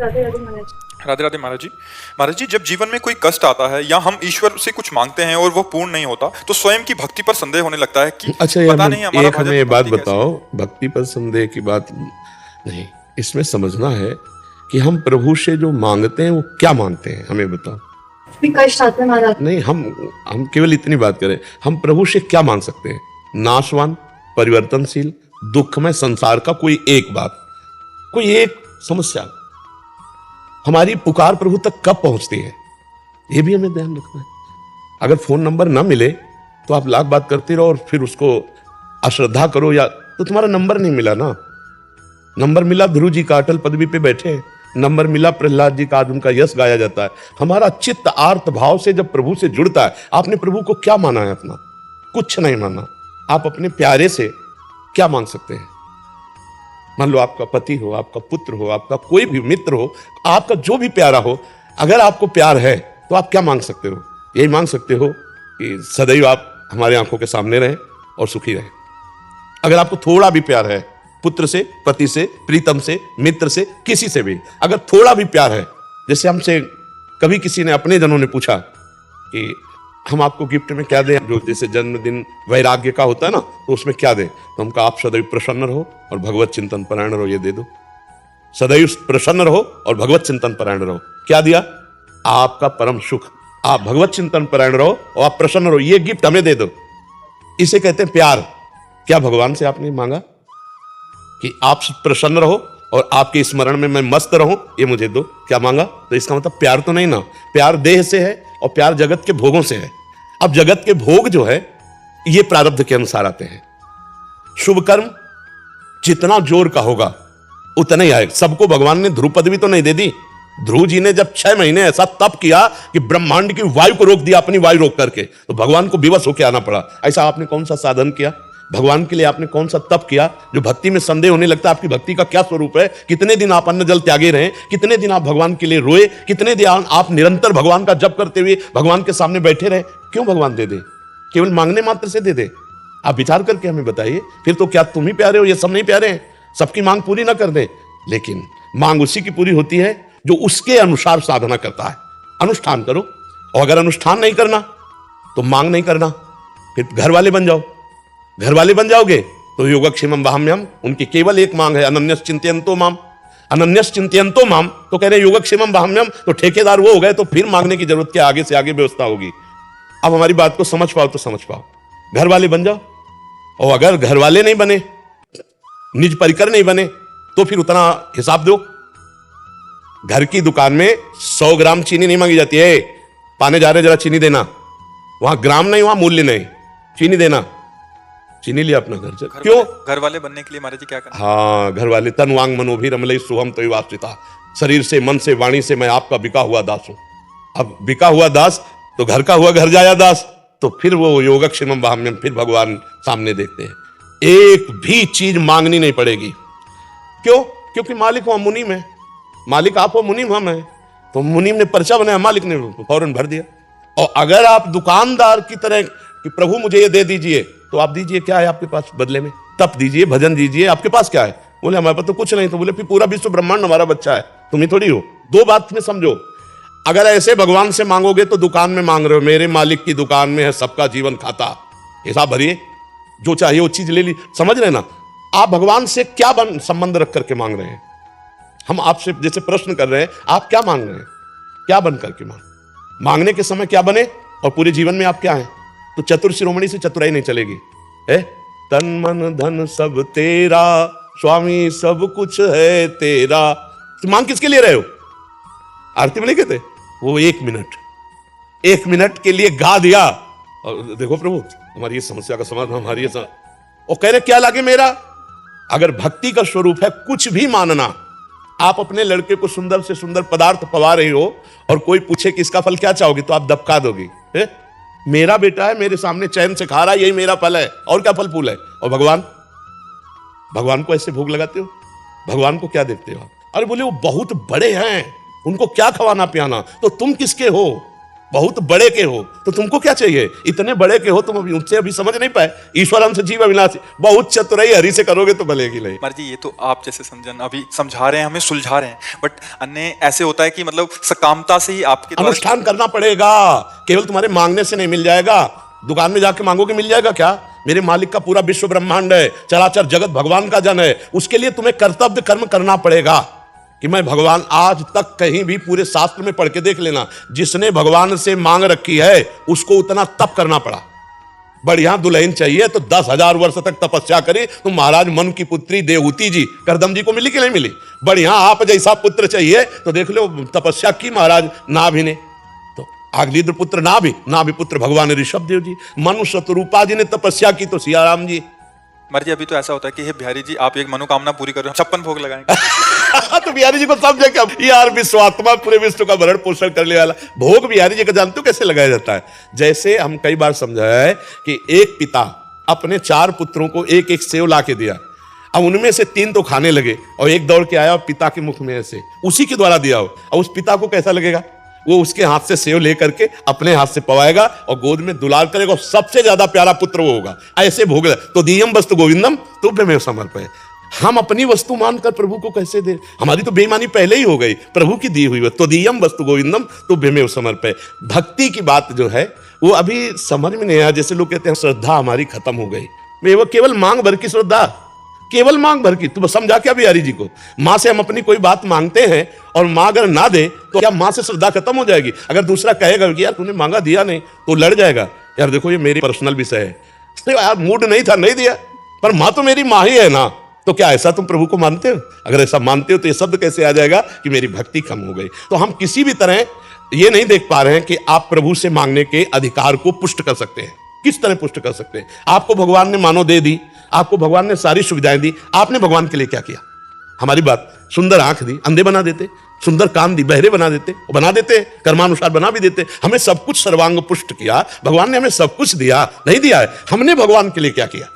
राधे राधे महाराज। राधे राधे महाराज जी। महाराज जी, जब जीवन में कोई कष्ट आता है या हम ईश्वर से कुछ मांगते हैं और वो पूर्ण नहीं होता तो स्वयं की भक्ति पर संदेह होने लगता है कि अच्छा पता नहीं हमारा एक हमें भजन ये बात भक्ति कैसी है। बताओ, भक्ति पर संदेह की बात नहीं, इसमें समझना है कि हम प्रभु से जो मांगते हैं वो क्या मांगते हैं, हमें बताओ। भी कष्ट आते हैं महाराज। नहीं, हम केवल इतनी बात करें, हम प्रभु से क्या मांग सकते हैं? नाशवान, परिवर्तनशील, दुखमय संसार का कोई एक बात, कोई एक समस्या। हमारी पुकार प्रभु तक कब पहुंचती है, ये भी हमें ध्यान रखना है। अगर फोन नंबर ना मिले तो आप लाख बात करते रहो और फिर उसको अश्रद्धा करो, या तो तुम्हारा नंबर नहीं मिला ना। नंबर मिला ध्रुव जी का, अटल पदवी पे बैठे हैं। नंबर मिला प्रहलाद जी का, आज उनका यश गाया जाता है। हमारा चित्त आर्त भाव से जब प्रभु से जुड़ता है, आपने प्रभु को क्या माना है? अपना कुछ नहीं माना। आप अपने प्यारे से क्या मांग सकते हैं? मान लो आपका पति हो, आपका पुत्र हो, आपका कोई भी मित्र हो, आपका जो भी प्यारा हो, अगर आपको प्यार है तो आप क्या मांग सकते हो? यही मांग सकते हो कि सदैव आप हमारे आंखों के सामने रहें और सुखी रहें। अगर आपको थोड़ा भी प्यार है, पुत्र से, पति से, प्रीतम से, मित्र से, किसी से भी अगर थोड़ा भी प्यार है, जैसे हमसे कभी किसी ने, अपने जनों ने पूछा कि हम आपको गिफ्ट में क्या दें, जो जैसे जन्मदिन वैराग्य का होता है ना, तो उसमें क्या दें? तो हम कहा आप सदैव प्रसन्न रहो और भगवत चिंतन परायण रहो, ये दे दो। सदैव प्रसन्न रहो और भगवत चिंतन परायण रहो। क्या दिया? आपका परम सुख। आप भगवत चिंतन परायण रहो और आप प्रसन्न रहो, ये गिफ्ट हमें दे दो। इसे कहते हैं प्यार। क्या भगवान से आपने मांगा कि आप प्रसन्न रहो और आपके स्मरण में मैं मस्त रहूं, ये मुझे दो? क्या मांगा? तो इसका मतलब प्यार तो नहीं ना। प्यार देह से है और प्यार जगत के भोगों से है। अब जगत के भोग जो है ये प्रारब्ध के अनुसार आते हैं। शुभ कर्म जितना जोर का होगा उतना ही आएगा। सबको भगवान ने ध्रुव पदवी तो नहीं दे दी। ध्रुव जी ने जब 6 महीने ऐसा तप किया कि ब्रह्मांड की वायु को रोक दिया, अपनी वायु रोक करके, तो भगवान को विवश होकर आना पड़ा। ऐसा आपने कौन सा साधन किया भगवान के लिए? आपने कौन सा तप किया जो भक्ति में संदेह होने लगता है? आपकी भक्ति का क्या स्वरूप है? कितने दिन आप अन्न जल त्यागे रहे? कितने दिन आप भगवान के लिए रोए? कितने दिन आप निरंतर भगवान का जप करते हुए भगवान के सामने बैठे रहे? क्यों भगवान दे दे? केवल मांगने मात्र से दे दे? आप विचार करके हमें बताइए। फिर तो क्या तुम ही प्यारे हो, ये सब नहीं प्यारे हैं? सबकी मांग पूरी ना कर दे, लेकिन मांग उसी की पूरी होती है जो उसके अनुसार साधना करता है। अनुष्ठान करो, और अगर अनुष्ठान नहीं करना तो मांग नहीं करना, फिर घर वाले बन जाओ। घर वाले बन जाओगे तो योगक्षेमम वहाम्यम, उनकी केवल एक मांग है, अनन्यस चिंतयन्तो माम। अनन्यस चिंतयन्तो माम तो कह रहे हैं योगक्षेमम वहाम्यम, तो ठेकेदार वो हो गए, तो फिर मांगने की जरूरत क्या? आगे से आगे व्यवस्था होगी। अब हमारी बात को समझ पाओ तो समझ पाओ। घर वाले बन जाओ, और अगर घर वाले नहीं बने, निज परिकर नहीं बने, तो फिर उतना हिसाब दो। घर की दुकान में 100 ग्राम चीनी नहीं मांगी जाती है। पाने जा रहे जरा चीनी देना, वहां ग्राम नहीं, वहां मूल्य नहीं, चीनी देना। चीनी लिया अपना घर से। क्यों? घर वाले बनने के लिए महाराज जी क्या करना? हाँ, घर वाले। तन वांग मनोभी रमलई सुहम तो वास्तिता। शरीर से, मन से, वाणी से मैं आपका बिका हुआ दास हूं। अब बिका हुआ दास तो घर का हुआ घर जाया दास, तो फिर वो योगक्षेमम वहाम्यम, फिर भगवान सामने देखते हैं। एक भी चीज मांगनी नहीं पड़ेगी। क्यों? क्योंकि मालिक हो मुनीम है। मालिक आप हो, मुनीम हम है। तो मुनीम ने पर्चा बनाया, मालिक ने फौरन भर दिया। और अगर आप दुकानदार की तरह कि प्रभु मुझे ये दे दीजिए, तो आप दीजिए। क्या है आपके पास बदले में? तप दीजिए, भजन दीजिए। आपके पास क्या है? बोले हमारे पास तो कुछ नहीं। तो बोले फिर पूरा विश्व ब्रह्मांड हमारा बच्चा है, तुम ही थोड़ी हो। दो बात में समझो। अगर ऐसे भगवान से मांगोगे तो दुकान में मांग रहे हो। मेरे मालिक की दुकान में है सबका जीवन खाता, हिसाब भरिए, जो चाहिए वो चीज ले ली। समझ रहे ना? आप भगवान से क्या संबंध रख करके मांग रहे हैं? हम आपसे जैसे प्रश्न कर रहे हैं, आप क्या मांग रहे हैं? क्या बन करके मांगने के समय क्या बने और पूरे जीवन में आप क्या हैं? तो चतुर शिरोमणि से चतुराई नहीं चलेगी। है तन मन धन सब तेरा, स्वामी सब कुछ है तेरा। तो मांग किसके लिए रहे हो? आरती में नहीं कहते वो 1 मिनट के लिए गा दिया और देखो प्रभु हमारी ये समस्या का समाधान, हमारी और कह रहे क्या लागे मेरा? अगर भक्ति का स्वरूप है कुछ भी मानना। आप अपने लड़के को सुंदर से सुंदर पदार्थ पवा रही हो और कोई पूछे कि इसका फल क्या चाहोगी, तो आप दबका दोगी। मेरा बेटा है, मेरे सामने चैन से खा रहा है, यही मेरा फल है, और क्या फल फूल है? और भगवान को ऐसे भोग लगाते हो? भगवान को क्या देखते हो आप? अरे बोले वो बहुत बड़े हैं, उनको क्या खवाना पियाना, तो तुम किसके हो? बहुत बड़े के हो तो तुमको क्या चाहिए, इतने बड़े के हो तुम अभी उनसे अभी समझ नहीं पाए। ईश्वर हमसे जीव अविनाशी, बहुत चतुराई हरि से करोगे तो भलेगी नहीं। महाराज जी ये तो आप जैसे समझन अभी समझा रहे हैं, हमें सुलझा रहे हैं, बट अन्य ऐसे होता है कि मतलब सकामता से ही आपके द्वारा अनुष्ठान करना पड़ेगा, केवल तुम्हारे मांगने से नहीं मिल जाएगा। दुकान में जाके मांगोगे मिल जाएगा क्या? मेरे मालिक का पूरा विश्व ब्रह्मांड है, चराचर जगत भगवान का जन है, उसके लिए तुम्हें कर्तव्य कर्म करना पड़ेगा कि मैं भगवान, आज तक कहीं भी पूरे शास्त्र में पढ़ के देख लेना, जिसने भगवान से मांग रखी है उसको उतना तप करना पड़ा। बढ़िया दुल्हन चाहिए तो 10,000 वर्ष तक तपस्या करी तो महाराज मन की पुत्री देवहूति जी करदम जी को मिली कि नहीं मिली? बढ़िया आप जैसा पुत्र चाहिए तो देख लो तपस्या की महाराज नाभि ने, तो आगलीद्र पुत्र नाभि पुत्र भगवान ऋषभ देव जी, मनुष्य स्वरूपा जी ने तपस्या की तो सियाराम जी। महाराज जी अभी तो ऐसा होता है कि हे बिहारी जी आप एक मनोकामना पूरी करो, 56 भोग लगाएंगे। तो बिहारी जी को समझे क्या यार, विश्वात्मा पूरे विश्व का भरण पोषण करने वाला भोग बिहारी जी का जानते हो कैसे लगाया जाता है? जैसे हम कई बार समझाया है कि एक पिता अपने 4 पुत्रों को एक एक सेव ला के दिया, अब उनमें से 3 तो खाने लगे और एक दौड़ के आया और पिता के मुख में से उसी के द्वारा दिया हो, और उस पिता को कैसा लगेगा? वो उसके हाथ से सेव लेकर के अपने हाथ से पवाएगा और गोद में दुलार करेगा और सबसे ज्यादा प्यारा पुत्र वो होगा। ऐसे भोग तो दीयम वस्तु गोविंदम तुभ्यमेव समर्पय। हम अपनी वस्तु मानकर प्रभु को कैसे दे? हमारी तो बेईमानी पहले ही हो गई, प्रभु की दी हुई तो दीयम वस्तु गोविंदम तुभ्यमेव समर्पय। भक्ति की बात जो है वो अभी समझ में नहीं आया। जैसे लोग कहते हैं श्रद्धा हमारी खत्म हो गई, वो केवल मांग भर की श्रद्धा, केवल मांग भर की। तुम समझा क्या बिहारी जी को? माँ से हम अपनी कोई बात मांगते हैं और माँ अगर ना दे तो क्या माँ से श्रद्धा खत्म हो जाएगी? अगर दूसरा कहेगा कि यार तूने मांगा दिया नहीं तो लड़ जाएगा, यार देखो ये मेरी पर्सनल विषय है, तो यार मूड नहीं था नहीं दिया, पर माँ तो मेरी माँ ही है ना। तो क्या ऐसा तुम प्रभु को मानते हो? अगर ऐसा मानते हो तो ये शब्द कैसे आ जाएगा कि मेरी भक्ति कम हो गई? तो हम किसी भी तरह ये नहीं देख पा रहे हैं कि आप प्रभु से मांगने के अधिकार को पुष्ट कर सकते हैं। किस तरह पुष्ट कर सकते हैं? आपको भगवान ने मानो दे दी, आपको भगवान ने सारी सुविधाएं दी, आपने भगवान के लिए क्या किया? हमारी बात, सुंदर आंख दी, अंधे बना देते, सुंदर कान दी, बहरे बना देते, बना देते, कर्मानुसार बना भी देते। हमें सब कुछ सर्वांग पुष्ट किया, भगवान ने हमें सब कुछ दिया, नहीं दिया है? हमने भगवान के लिए क्या किया?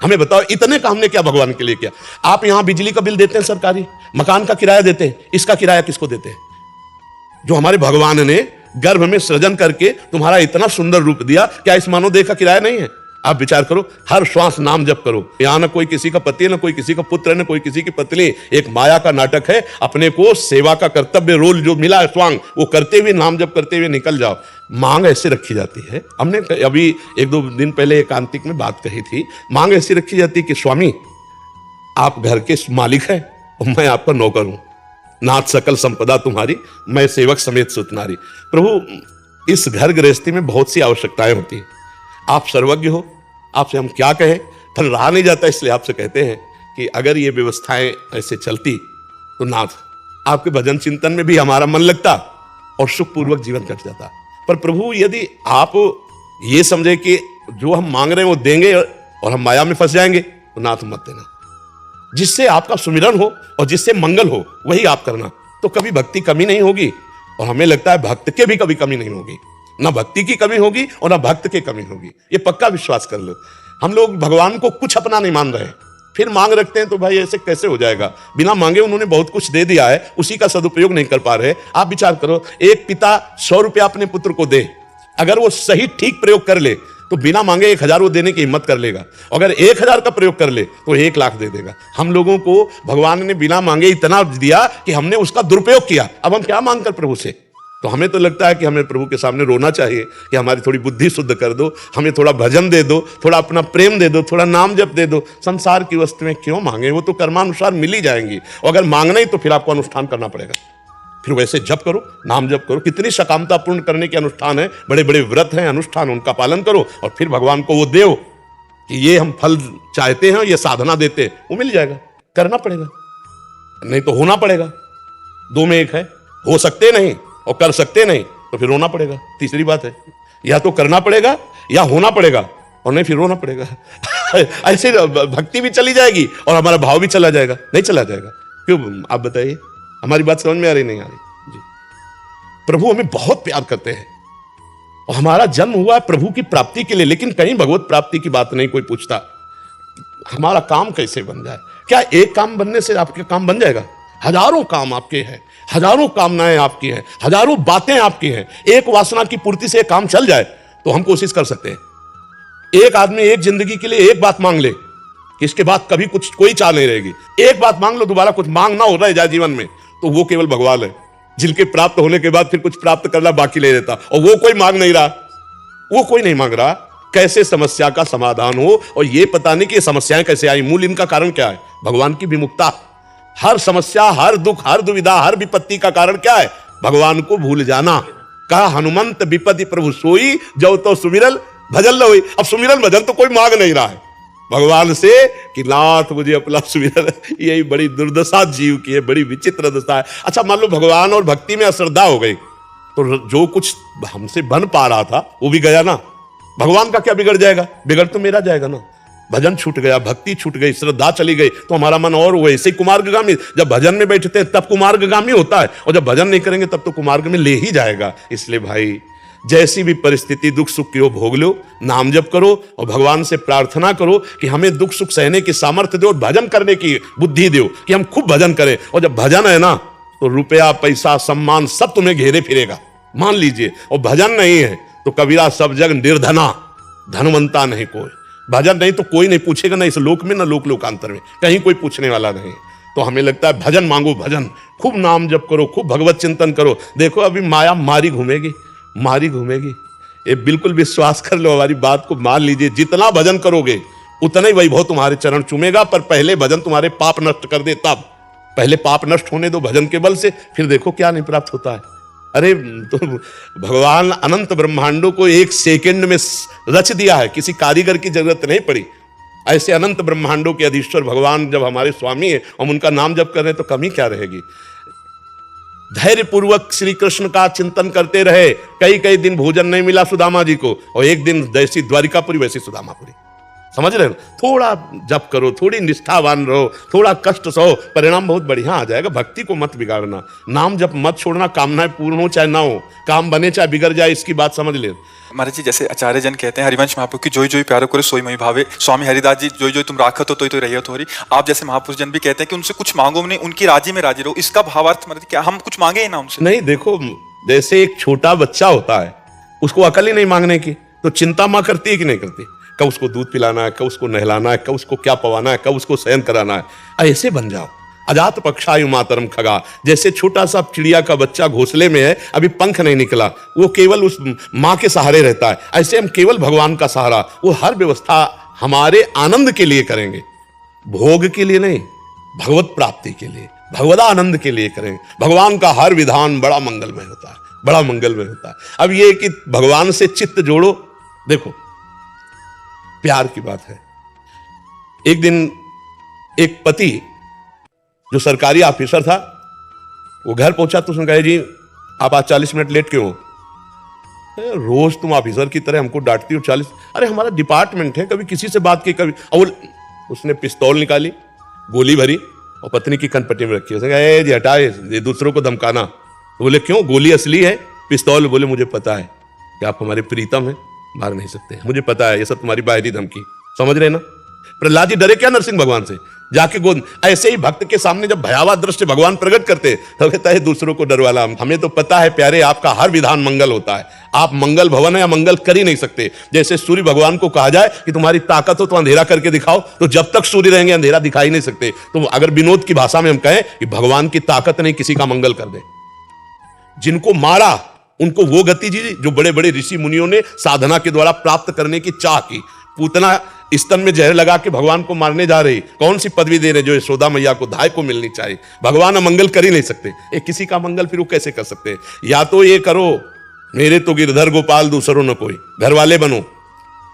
हमें बताओ, इतने का हमने क्या भगवान के लिए किया? आप यहां बिजली का बिल देते हैं सरकारी, मकान का किराया देते हैं, इसका किराया किसको देते हैं? जो हमारे भगवान ने गर्भ में सृजन करके तुम्हारा इतना सुंदर रूप दिया, क्या इस मानव देह का किराया नहीं है? आप विचार करो, हर श्वास नाम जप करो। यहां ना कोई किसी का पति, ना कोई किसी का पुत्र, ना कोई किसी की पत्नी, एक माया का नाटक है। अपने को सेवा का कर्तव्य रोल जो मिला है स्वांग, वो करते हुए नाम जप करते हुए निकल जाओ। मांग ऐसे रखी जाती है, हमने अभी 1-2 दिन पहले एकांतिक में बात कही थी, मांग ऐसी रखी जाती है कि स्वामी आप घर के मालिक हैं और मैं आपका नौकर हूं, नाथ सकल संपदा तुम्हारी, मैं सेवक समेत सुतनारी। प्रभु इस घर गृहस्थी में बहुत सी आवश्यकताएं होती हैं, आप सर्वज्ञ हो, आपसे हम क्या कहें, पर रहा नहीं जाता, इसलिए आपसे कहते हैं कि अगर ये व्यवस्थाएं ऐसे चलती तो नाथ आपके भजन चिंतन में भी हमारा मन लगता और सुखपूर्वक जीवन कट जाता। पर प्रभु यदि आप ये समझे कि जो हम मांग रहे हैं वो देंगे और हम माया में फंस जाएंगे तो नाथ मत देना। जिससे आपका सुमिरन हो और जिससे मंगल हो वही आप करना, तो कभी भक्ति कमी नहीं होगी। और हमें लगता है भक्त के भी कभी कमी नहीं होगी, ना भक्ति की कमी होगी और ना भक्त की कमी होगी, ये पक्का विश्वास कर लो। हम लोग भगवान को कुछ अपना नहीं मान रहे, फिर मांग रखते हैं, तो भाई ऐसे कैसे हो जाएगा? बिना मांगे उन्होंने बहुत कुछ दे दिया है, उसी का सदुपयोग नहीं कर पा रहे। आप विचार करो, एक पिता 100 रुपया अपने पुत्र को दे, अगर वो सही ठीक प्रयोग कर ले तो बिना मांगे 1000 वो देने की हिम्मत कर लेगा, अगर 1000 का प्रयोग कर ले तो 1 लाख दे देगा। हम लोगों को भगवान ने बिना मांगे इतना दिया कि हमने उसका दुरुपयोग किया। अब हम क्या मांग कर प्रभु से? तो हमें तो लगता है कि हमें प्रभु के सामने रोना चाहिए कि हमारी थोड़ी बुद्धि शुद्ध कर दो, हमें थोड़ा भजन दे दो, थोड़ा अपना प्रेम दे दो, थोड़ा नाम जप दे दो। संसार की वस्तुएं क्यों मांगे? वो तो कर्मानुसार मिल ही जाएंगी, और अगर मांगना ही तो फिर आपको अनुष्ठान करना पड़ेगा, फिर वैसे जप करो, नाम जप करो। कितनी सकामता पूर्ण करने के अनुष्ठान है, बड़े बड़े व्रत हैं, अनुष्ठान, उनका पालन करो और फिर भगवान को वो दो कि ये हम फल चाहते हैं, ये साधना देते हैं, वो मिल जाएगा। करना पड़ेगा, नहीं तो होना पड़ेगा। 2 में 1 है, हो सकते नहीं और कर सकते नहीं, तो फिर रोना पड़ेगा। तीसरी बात है, या तो करना पड़ेगा या होना पड़ेगा, और नहीं फिर रोना पड़ेगा। ऐसे भक्ति भी चली जाएगी और हमारा भाव भी चला जाएगा, नहीं चला जाएगा। क्यों आप बताइए? हमारी बात समझ में आ रही नहीं आ रही? जी, प्रभु हमें बहुत प्यार करते हैं और हमारा जन्म हुआ है प्रभु की प्राप्ति के लिए, लेकिन कहीं भगवत प्राप्ति की बात नहीं कोई पूछता। हमारा काम कैसे बन जाए? क्या एक काम बनने से आपके काम बन जाएगा? हजारों काम आपके हैं, हजारों कामनाएं आपकी हैं, हजारों बातें आपकी हैं। एक वासना की पूर्ति से काम चल जाए तो हम कोशिश कर सकते हैं। एक आदमी एक जिंदगी के लिए एक बात मांग ले कि इसके बाद कभी कुछ कोई चाह नहीं रहेगी, एक बात मांग लो, दोबारा कुछ मांग ना हो रहा है जाए जीवन में, तो वो केवल भगवान है, जिनके प्राप्त होने के बाद फिर कुछ प्राप्त करना बाकी ले रहता, और वो कोई मांग नहीं रहा, वो कोई नहीं मांग रहा। कैसे समस्या का समाधान हो, और ये पता नहीं कि ये समस्याएं कैसे आई, मूल इनका कारण क्या है? भगवान की विमुखता। हर समस्या, हर दुख, हर दुविधा, हर विपत्ति का कारण क्या है? भगवान को भूल जाना। कहा हनुमंत विपत्ति प्रभु सोई, जो तो सुमिरल भजन लो। अब सुमिरल भजन तो कोई मांग नहीं रहा है भगवान से कि नाथ मुझे अपना सुमिरन। यही बड़ी दुर्दशा जीव की है, बड़ी विचित्र दशा है। अच्छा, मान लो भगवान और भक्ति में अश्रद्धा हो गई तो जो कुछ हमसे बन पा रहा था वो भी गया ना। भगवान का क्या बिगड़ जाएगा? बिगड़ तो मेरा जाएगा ना। भजन छूट गया, भक्ति छूट गई, श्रद्धा चली गई तो हमारा मन और वैसे ही कुमार्गगामी। जब भजन में बैठते हैं तब कुमार्गगामी होता है, और जब भजन नहीं करेंगे तब तो कुमार्ग में ले ही जाएगा। इसलिए भाई, जैसी भी परिस्थिति दुख सुख की हो भोग लो, नाम जप करो और भगवान से प्रार्थना करो कि हमें दुख सुख सहने की सामर्थ्य दो और भजन करने की बुद्धि दो कि हम खूब भजन करें। और जब भजन है ना तो रुपया पैसा सम्मान सब तुम्हें घेरे फिरेगा, मान लीजिए। और भजन नहीं है तो कबीरा सब जग निर्धना, धनवंता नहीं कोई। भजन नहीं तो कोई नहीं पूछेगा, ना इस लोक में ना लोक लोकांतर में, कहीं कोई पूछने वाला नहीं। तो हमें लगता है भजन मांगो, भजन खूब नाम जप करो, खूब भगवत चिंतन करो। देखो अभी माया मारी घूमेगी, मारी घूमेगी। ये बिल्कुल विश्वास कर लो, हमारी बात को मान लीजिए। जितना भजन करोगे उतना ही वैभव तुम्हारे चरण चूमेगा, पर पहले भजन तुम्हारे पाप नष्ट कर दे। तब पहले पाप नष्ट होने दो भजन के बल से, फिर देखो क्या नहीं प्राप्त होता है। अरे तो भगवान अनंत ब्रह्मांडों को एक सेकंड में रच दिया है, किसी कारीगर की जरूरत नहीं पड़ी। ऐसे अनंत ब्रह्मांडों के अधीश्वर भगवान जब हमारे स्वामी है, हम उनका नाम जप कर रहे हैं तो कमी क्या रहेगी? धैर्य पूर्वक श्री कृष्ण का चिंतन करते रहे। कई कई दिन भोजन नहीं मिला सुदामा जी को, और एक दिन जैसी द्वारिकापुरी वैसी सुदामापुरी। समझ रहे हो? थोड़ा जप करो, थोड़ी निष्ठावान रहो, थोड़ा कष्ट सहो, परिणाम बहुत बढ़िया आ जाएगा। भक्ति को मत बिगाड़ना, नाम जप मत छोड़ना। कामनाएं पूर्ण हो चाहे ना हो, काम बने चाहे बिगड़ जाए, इसकी बात समझ ले। महाराज जी, जैसे आचार्य जन कहते हैं हरिवंश महापुरुष की जोई जोई प्यारो करे सोई मई भावे। स्वामी हरिदास जी जोई जोई तुम राखत हो तो रही हो। आप जैसे महापुरुष जन भी कहते हैं कि उनसे कुछ मांगो नहीं, उनकी राजी में राजी रहो। इसका भावार्थ मतलब क्या हम कुछ मांगे ही ना उनसे? नहीं, देखो जैसे एक छोटा बच्चा होता है, उसको अकल ही नहीं मांगने की, तो चिंता माँ करती है कि नहीं करती? कब उसको दूध पिलाना है, कब उसको नहलाना है, कब उसको क्या पवाना है, कब उसको शयन कराना है। ऐसे बन जाओ। अजात पक्षायु मातरम खगा, जैसे छोटा सा चिड़िया का बच्चा घोंसले में है, अभी पंख नहीं निकला, वो केवल उस माँ के सहारे रहता है। ऐसे हम केवल भगवान का सहारा, वो हर व्यवस्था हमारे आनंद के लिए करेंगे, भोग के लिए नहीं, भगवत प्राप्ति के लिए, भगवदा आनंद के लिए करेंगे। भगवान का हर विधान बड़ा मंगलमय होता है, बड़ा मंगलमय होता है। अब ये कि भगवान से चित्त जोड़ो। देखो प्यार की बात है। एक दिन एक पति जो सरकारी ऑफिसर था, वो घर पहुंचा तो उसने कहा, जी आप आज 40 मिनट लेट क्यों हो? रोज तुम ऑफिसर की तरह हमको डांटती हो 40। अरे हमारा डिपार्टमेंट है, कभी किसी से बात की, कभी। और उसने पिस्तौल निकाली, गोली भरी और पत्नी की कनपट्टी में रखी। उसने कहा, जी हटाए, ये दूसरों को धमकाना। तो बोले क्यों? गोली असली है, पिस्तौल। बोले मुझे पता है कि आप हमारे प्रीतम हैं, मार नहीं सकते, मुझे पता है, ये सब तुम्हारी बाहरी धमकी। समझ रहे ना? प्रहलाद जी डरे क्या नरसिंह भगवान से? जाके गोद। ऐसे ही भक्त के सामने जब भयावह दृश्य भगवान प्रकट करते तो कहता है दूसरों को डर वाला। हमें तो पता है प्यारे, आपका हर विधान मंगल होता है। आप मंगल भवन है या मंगल कर ही नहीं सकते। जैसे सूर्य भगवान को कहा जाए कि तुम्हारी ताकत हो तो अंधेरा करके दिखाओ, तो जब तक सूर्य रहेंगे अंधेरा दिखाई नहीं सकते। तो अगर विनोद की भाषा में हम कहें कि भगवान की ताकत नहीं किसी का मंगल कर दे। जिनको मारा उनको वो गति दी जो बड़े बड़े ऋषि मुनियों ने साधना के द्वारा प्राप्त करने की चाह की। पूतना स्तन में जहर लगा के भगवान को मारने जा रही, कौन सी पदवी दे रहे जो यशोदा मैया को धाय को मिलनी चाहिए। भगवान अमंगल कर ही नहीं सकते। एक किसी का मंगल फिर वो कैसे कर सकते? या तो ये करो, मेरे तो गिरधर गोपाल दूसरों न कोई, घर वाले बनो,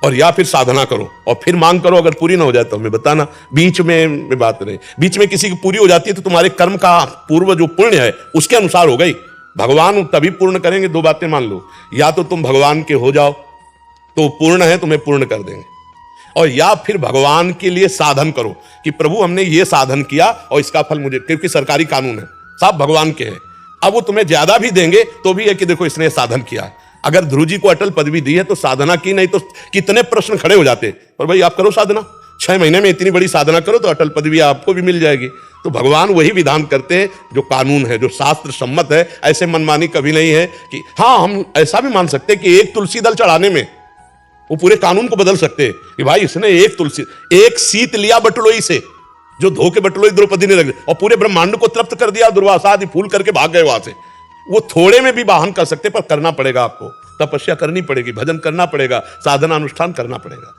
और या फिर साधना करो और फिर मांग करो। अगर पूरी ना हो जाए तो हमें बताना। बीच में बात नहीं, बीच में किसी की पूरी हो जाती है तो तुम्हारे कर्म का पूर्व जो पुण्य है उसके अनुसार हो गई। भगवान तभी पूर्ण करेंगे। दो बातें मान लो, या तो तुम भगवान के हो जाओ तो पूर्ण है, तुम्हें पूर्ण कर देंगे, और या फिर भगवान के लिए साधन करो कि प्रभु हमने ये साधन किया और इसका फल मुझे, क्योंकि सरकारी कानून है, सब भगवान के हैं। अब वो तुम्हें ज्यादा भी देंगे तो भी है कि देखो इसने साधन किया। अगर ध्रुव जी को अटल पदवी दी है तो साधना की, नहीं तो कितने प्रश्न खड़े हो जाते। और भाई आप करो साधना, 6 महीने में इतनी बड़ी साधना करो तो अटल पदवी आपको भी मिल जाएगी। तो भगवान वही विधान करते हैं जो कानून है, जो शास्त्र सम्मत है। ऐसे मनमानी कभी नहीं है कि हाँ, हम ऐसा भी मान सकते हैं कि एक तुलसी दल चढ़ाने में वो पूरे कानून को बदल सकते हैं कि भाई इसने एक सीत लिया बटलोई से, जो धो के बटलोई द्रौपदी ने रख दिया और पूरे ब्रह्मांड को तृप्त कर दिया, दुर्वासा आदि फूल करके भाग गए वहां से। वो थोड़े में भी वाहन कर सकते, पर करना पड़ेगा आपको, तपस्या करनी पड़ेगी, भजन करना पड़ेगा, साधना अनुष्ठान करना पड़ेगा।